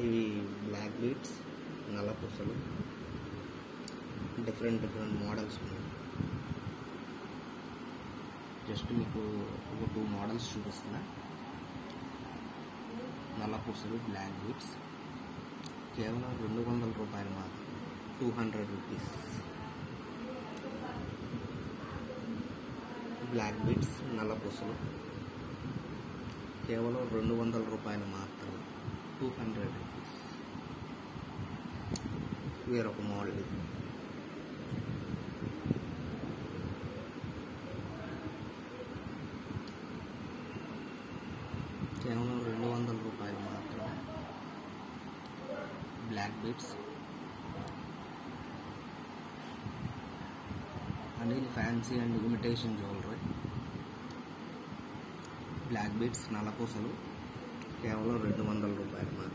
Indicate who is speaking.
Speaker 1: ఇవి black beads, నల్ల పూసలు, డిఫరెంట్ మోడల్స్ ఉన్నాయి. జస్ట్ మీకు ఒక 2 మోడల్స్ చూపిస్తున్నా. నల్ల పూసలు బ్లాక్ బీట్స్ కేవలం 200 రూపాయలు మాత్రమే, 200 రూపీస్. బ్లాక్ బీట్స్ నల్ల పూసలు కేవలం 200 రూపాయలు మాత్రమే, 200 రూపీస్. వేరొక మోడల్ ఇది. కేవలం 200 రూపాయలు మాత్రమే. బ్లాక్ బీట్స్ అండ్ ఇది fancy and imitation jewellery. Black beads నల్ల పూసలు కేవలం 200 రూపాయలు మాత్రమే.